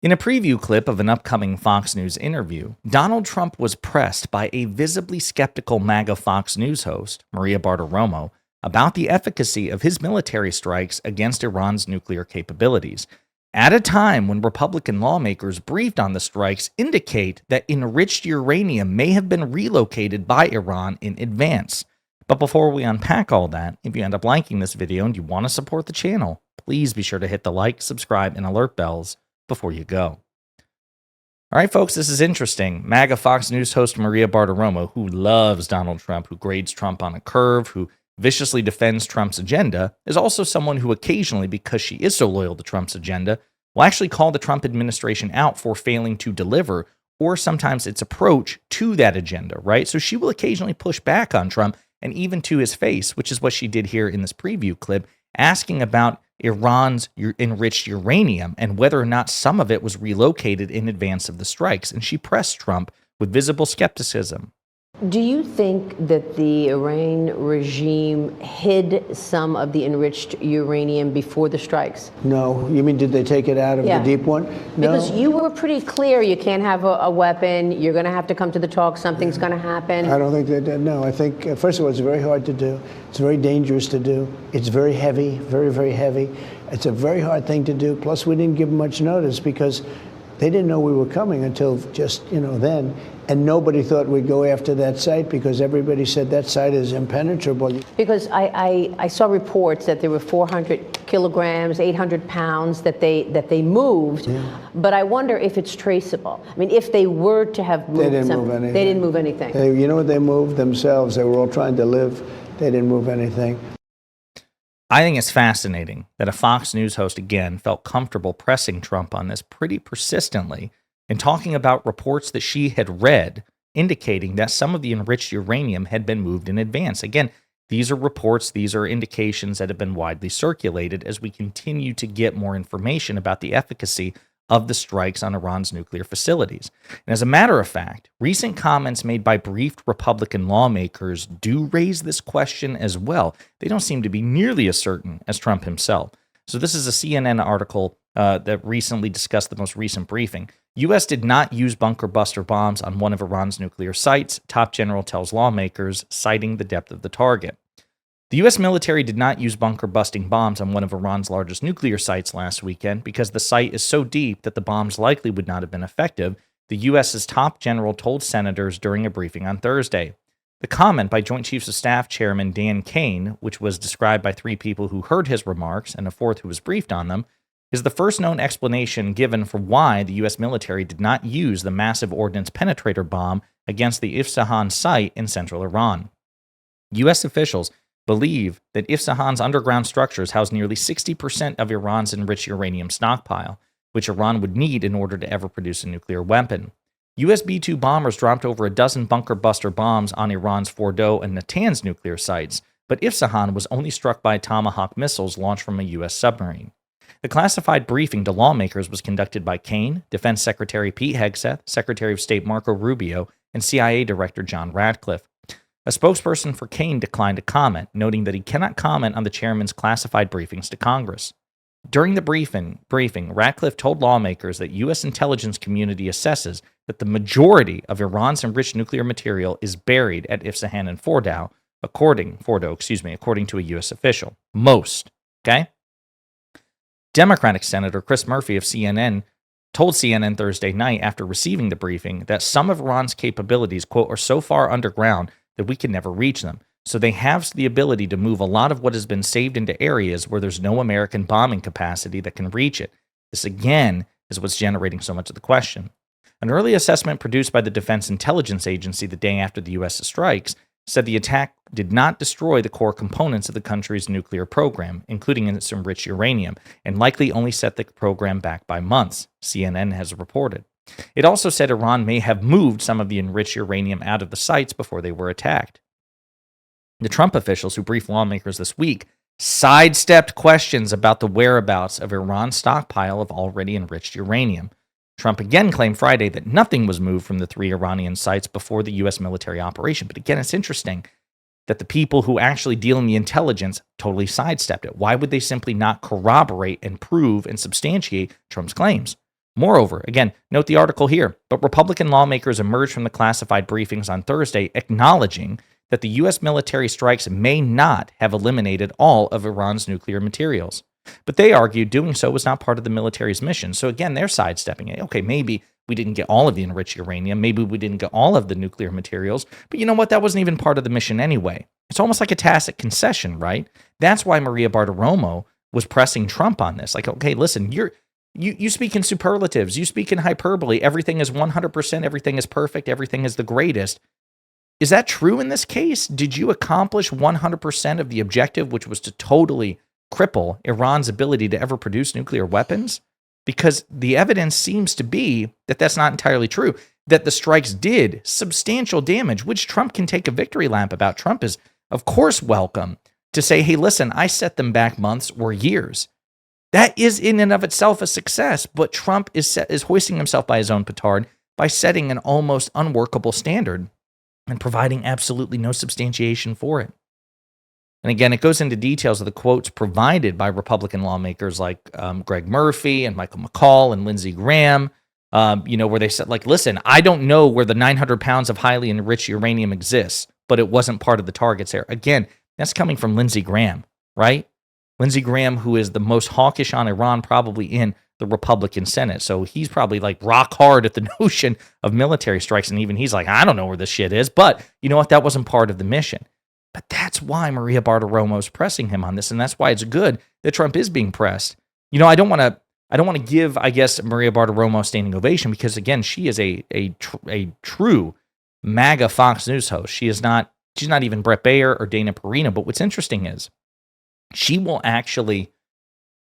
In a preview clip of an upcoming Fox News interview, Donald Trump was pressed by a visibly skeptical MAGA Fox News host, Maria Bartiromo, about the efficacy of his military strikes against Iran's nuclear capabilities, at a time when Republican lawmakers briefed on the strikes indicate that enriched uranium may have been relocated by Iran in advance. But before we unpack all that, if you end up liking this video and you want to support the channel, please be sure to hit the like, subscribe, and alert bells before you go. All right, folks, this is interesting. MAGA Fox News host Maria Bartiromo, who loves Donald Trump, who grades Trump on a curve, who viciously defends Trump's agenda, is also someone who occasionally, because she is so loyal to Trump's agenda, will actually call the Trump administration out for failing to deliver, or sometimes its approach to that agenda, right? So she will occasionally push back on Trump and even to his face, which is what she did here in this preview clip, asking about Iran's enriched uranium and whether or not some of it was relocated in advance of the strikes. And she pressed Trump with visible skepticism. Do you think that the Iran regime hid some of the enriched uranium before the strikes? No. You mean, did they take it out of the deep one? No. Because you were pretty clear you can't have a weapon, you're going to have to come to the talk, something's going to happen. I don't think they did. No, I think, first of all, it's very hard to do. It's very dangerous to do. It's very heavy, very, very heavy. It's a very hard thing to do. Plus, we didn't give them much notice because they didn't know we were coming until just, then. And nobody thought we'd go after that site because everybody said that site is impenetrable. Because I saw reports that there were 400 kilograms, 800 pounds that they moved. Yeah. But I wonder if it's traceable. I mean, if they were to have moved They didn't move anything. They didn't move anything. You know what they moved? Themselves. They were all trying to live. They didn't move anything. I think it's fascinating that a Fox News host, again, felt comfortable pressing Trump on this pretty persistently and talking about reports that she had read indicating that some of the enriched uranium had been moved in advance. Again, these are reports, these are indications that have been widely circulated as we continue to get more information about the efficacy of the strikes on Iran's nuclear facilities. And as a matter of fact, recent comments made by briefed Republican lawmakers do raise this question as well. They don't seem to be nearly as certain as Trump himself. So this is a CNN article that recently discussed the most recent briefing. U.S. did not use bunker buster bombs on one of Iran's nuclear sites, top general tells lawmakers, citing the depth of the target. The U.S. military did not use bunker-busting bombs on one of Iran's largest nuclear sites last weekend because the site is so deep that the bombs likely would not have been effective, the U.S.'s top general told senators during a briefing on Thursday. The comment by Joint Chiefs of Staff Chairman Dan Kane, which was described by 3 people who heard his remarks and a 4th who was briefed on them, is the first known explanation given for why the U.S. military did not use the massive ordnance penetrator bomb against the Isfahan site in central Iran. U.S. officials believe that Isfahan's underground structures house nearly 60% of Iran's enriched uranium stockpile, which Iran would need in order to ever produce a nuclear weapon. U.S. B-2 bombers dropped over a dozen bunker-buster bombs on Iran's Fordow and Natanz nuclear sites, but Isfahan was only struck by Tomahawk missiles launched from a U.S. submarine. The classified briefing to lawmakers was conducted by Kane, Defense Secretary Pete Hegseth, Secretary of State Marco Rubio, and CIA Director John Ratcliffe. A spokesperson for Kane declined to comment, noting that he cannot comment on the chairman's classified briefings to Congress. During the briefing, Ratcliffe told lawmakers that U.S. intelligence community assesses that the majority of Iran's enriched nuclear material is buried at Isfahan and Fordow, according to a U.S. official. Most, okay? Democratic Senator Chris Murphy of CNN told CNN Thursday night after receiving the briefing that some of Iran's capabilities, quote, are so far underground that we can never reach them. So they have the ability to move a lot of what has been saved into areas where there's no American bombing capacity that can reach it. This, again, is what's generating so much of the question. An early assessment produced by the Defense Intelligence Agency the day after the U.S. strikes said the attack did not destroy the core components of the country's nuclear program, including its enriched uranium, and likely only set the program back by months, CNN has reported. It also said Iran may have moved some of the enriched uranium out of the sites before they were attacked. The Trump officials who briefed lawmakers this week sidestepped questions about the whereabouts of Iran's stockpile of already enriched uranium. Trump again claimed Friday that nothing was moved from the 3 Iranian sites before the U.S. military operation. But again, it's interesting that the people who actually deal in the intelligence totally sidestepped it. Why would they simply not corroborate and prove and substantiate Trump's claims? Moreover, again, note the article here, but Republican lawmakers emerged from the classified briefings on Thursday acknowledging that the U.S. military strikes may not have eliminated all of Iran's nuclear materials. But they argued doing so was not part of the military's mission. So again, they're sidestepping it. Okay, maybe we didn't get all of the enriched uranium. Maybe we didn't get all of the nuclear materials. But you know what? That wasn't even part of the mission anyway. It's almost like a tacit concession, right? That's why Maria Bartiromo was pressing Trump on this. Like, okay, listen, you speak in superlatives. You speak in hyperbole. Everything is 100%. Everything is perfect. Everything is the greatest. Is that true in this case? Did you accomplish 100% of the objective, which was to totally cripple Iran's ability to ever produce nuclear weapons? Because the evidence seems to be that that's not entirely true, that the strikes did substantial damage, which Trump can take a victory lap about. Trump is, of course, welcome to say, hey, listen, I set them back months or years. That is in and of itself a success, but Trump is hoisting himself by his own petard by setting an almost unworkable standard and providing absolutely no substantiation for it. And again, it goes into details of the quotes provided by Republican lawmakers like Greg Murphy and Michael McCall and Lindsey Graham, where they said, like, listen, I don't know where the 900 pounds of highly enriched uranium exists, but it wasn't part of the targets there. Again, that's coming from Lindsey Graham, right? Lindsey Graham, who is the most hawkish on Iran probably in the Republican Senate. So he's probably like rock hard at the notion of military strikes. And even he's like, I don't know where this shit is. But you know what? That wasn't part of the mission. But that's why Maria Bartiromo is pressing him on this. And that's why it's good that Trump is being pressed. You know, I don't want to give, I guess, Maria Bartiromo a standing ovation because, again, she is a true MAGA Fox News host. She's not even Brett Baer or Dana Perino. But what's interesting is she will actually,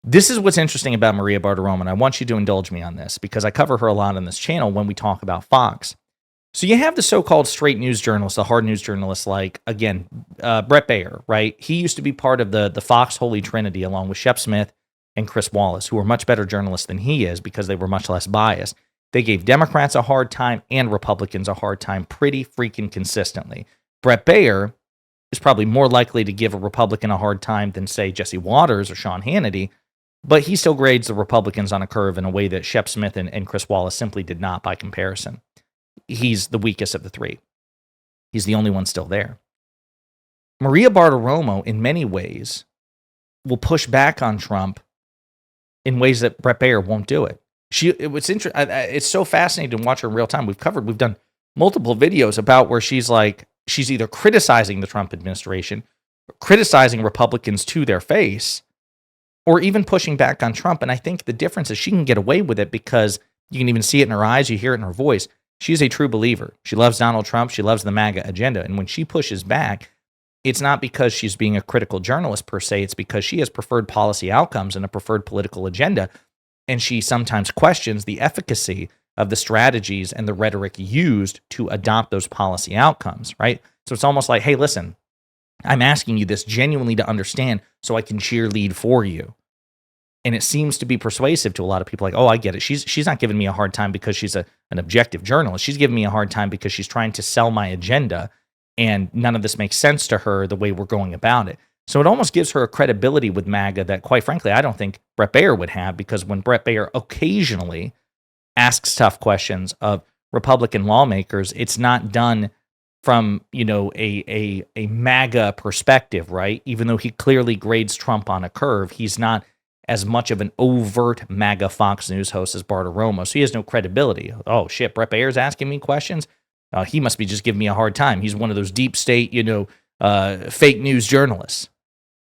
this is what's interesting about Maria Bartiromo, and I want you to indulge me on this because I cover her a lot on this channel when we talk about Fox. So you have the so-called straight news journalists, the hard news journalists like, again, Brett Baer, right? He used to be part of the Fox Holy Trinity along with Shep Smith and Chris Wallace, who are much better journalists than he is because they were much less biased. They gave Democrats a hard time and Republicans a hard time pretty freaking consistently. Brett Baer is probably more likely to give a Republican a hard time than, say, Jesse Waters or Sean Hannity, but he still grades the Republicans on a curve in a way that Shep Smith and Chris Wallace simply did not by comparison. He's the weakest of the three. He's the only one still there. Maria Bartiromo, in many ways, will push back on Trump in ways that Brett Baer won't do it. It's so fascinating to watch her in real time. We've done multiple videos about where she's either criticizing the Trump administration, criticizing Republicans to their face, or even pushing back on Trump. And I think the difference is she can get away with it because you can even see it in her eyes, you hear it in her voice. She's a true believer. She loves Donald Trump. She loves the MAGA agenda. And when she pushes back, it's not because she's being a critical journalist per se. It's because she has preferred policy outcomes and a preferred political agenda. And she sometimes questions the efficacy of the strategies and the rhetoric used to adopt those policy outcomes, right? So it's almost like, hey, listen, I'm asking you this genuinely to understand so I can cheerlead for you. And it seems to be persuasive to a lot of people like, oh, I get it. She's not giving me a hard time because she's an objective journalist. She's giving me a hard time because she's trying to sell my agenda. And none of this makes sense to her the way we're going about it. So it almost gives her a credibility with MAGA that, quite frankly, I don't think Brett Baer would have, because when Brett Baer occasionally asks tough questions of Republican lawmakers, it's not done from, a MAGA perspective, right? Even though he clearly grades Trump on a curve, he's not as much of an overt MAGA Fox News host as Bartiromo. So he has no credibility. Oh, shit, Brett Baer's asking me questions? He must be just giving me a hard time. He's one of those deep state, fake news journalists.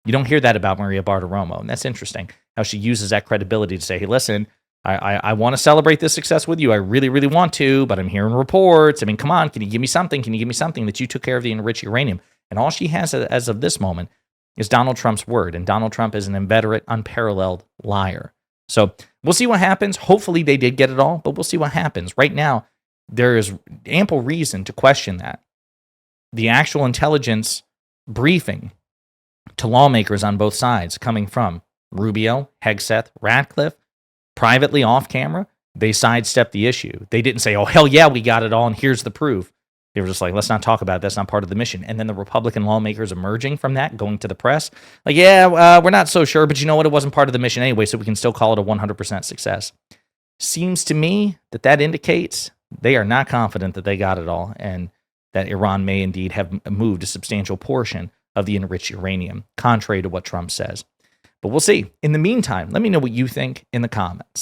You don't hear that about Maria Bartiromo. And that's interesting, how she uses that credibility to say, hey, listen, I want to celebrate this success with you. I really, really want to, but I'm hearing reports. I mean, come on, can you give me something? Can you give me something that you took care of the enriched uranium? And all she has as of this moment is Donald Trump's word. And Donald Trump is an inveterate, unparalleled liar. So we'll see what happens. Hopefully they did get it all, but we'll see what happens. Right now, there is ample reason to question that. The actual intelligence briefing to lawmakers on both sides coming from Rubio, Hegseth, Ratcliffe, privately off camera, they sidestepped the issue. They didn't say, oh, hell yeah, we got it all, and here's the proof. They were just like, let's not talk about it. That's not part of the mission. And then the Republican lawmakers emerging from that, going to the press, like, yeah, we're not so sure, but you know what? It wasn't part of the mission anyway, so we can still call it a 100% success. seems to me that indicates they are not confident that they got it all and that Iran may indeed have moved a substantial portion of the enriched uranium, contrary to what Trump says. But we'll see. In the meantime, let me know what you think in the comments.